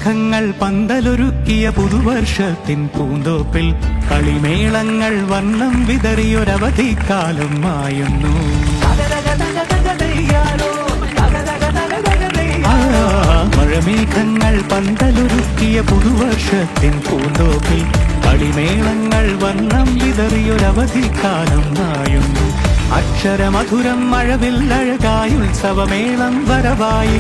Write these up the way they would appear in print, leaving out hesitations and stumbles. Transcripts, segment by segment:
മഴമേഘങ്ങൾ പന്തലൊരുക്കിയ പുതുവർഷത്തിൻ പൂന്തോപ്പിൽ കളിമേളങ്ങൾ വർണ്ണം വിതറിയൊരവധിക്കാലം മായുന്നു. മഴമേഘങ്ങൾ പന്തലൊരുക്കിയ പുതുവർഷത്തിൻ പൂന്തോപ്പിൽ കളിമേളങ്ങൾ വർണ്ണം വിതറിയൊരവധിക്കാലം മായുന്നു. അക്ഷരമധുരം മഴവില്ലഴകായി ഉത്സവമേളം വരവായി,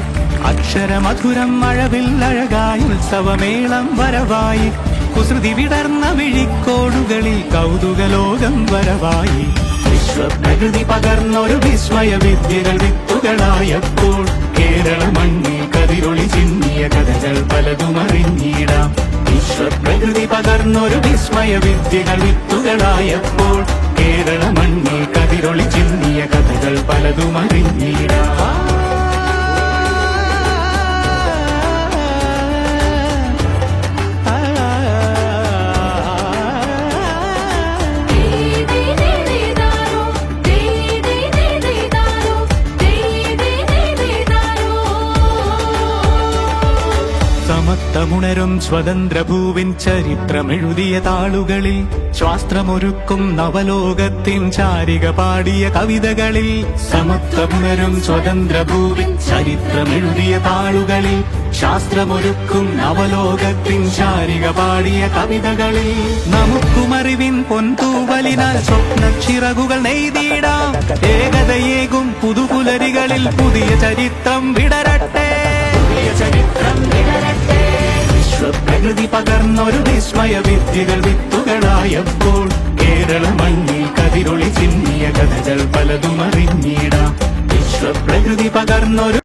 അക്ഷരമധുരം മഴവില്ലഴകായി ഉത്സവമേളം വരവായി, കുസൃതി വിടർന്ന മിഴിക്കോടുകളിൽ കൗതുകലോകം വരവായി. വിശ്വപ്രകൃതി പകർന്നൊരു വിസ്മയ വിദ്യകൾ വിത്തുകളായപ്പോൾ കേരള മണ്ണിൽ കതിരൊളി ചിന്നിയ കഥകൾ പലതും അറിഞ്ഞിടാം. വിശ്വപ്രകൃതി പകർന്നൊരു വിസ്മയ വിദ്യകൾ വിത്തുകളായപ്പോൾ കേരള മണ്ണിൽ കതിരൊളി ചിന്നിയ കഥകൾ പലതും അറിഞ്ഞിടാം. സമത്വമുണരും സ്വതന്ത്രഭൂവിൻ ചരിത്രമെഴുതിയ താളുകളിൽ, ശാസ്ത്രമൊരുക്കും നവലോകത്തിൻ ചാരിക പാടിയ കവിതകളിൽ. സമത്വമുണരും സ്വതന്ത്രഭൂവിൻ ചരിത്രമെഴുതിയ താളുകളിൽ, ശാസ്ത്രമൊരുക്കും നവലോകത്തിൻ ചാരിക പാടിയ കവിതകളിൽ. നമുക്കുമറിവിൻ പൊൻതൂവലിനാൽ സ്വപ്നച്ചിറകുകൾ നെയ്തിടാം. ഏകതയേകും പുതുപുലരികളിൽ പുതിയ ചരിത്രം വിടരട്ടെ, പുതിയ ചരിത്രം വിടരട്ടെ. വിശ്വപ്രകൃതി പകർന്നൊരു വിസ്മയ വിദ്യകൾ വിത്തുകളായപ്പോൾ കേരള മണ്ണിൽ കതിരൊളി ചിന്നിയ കഥകൾ പലതും അറിഞ്ഞിടാം. വിശ്വപ്രകൃതി പകർന്നൊരു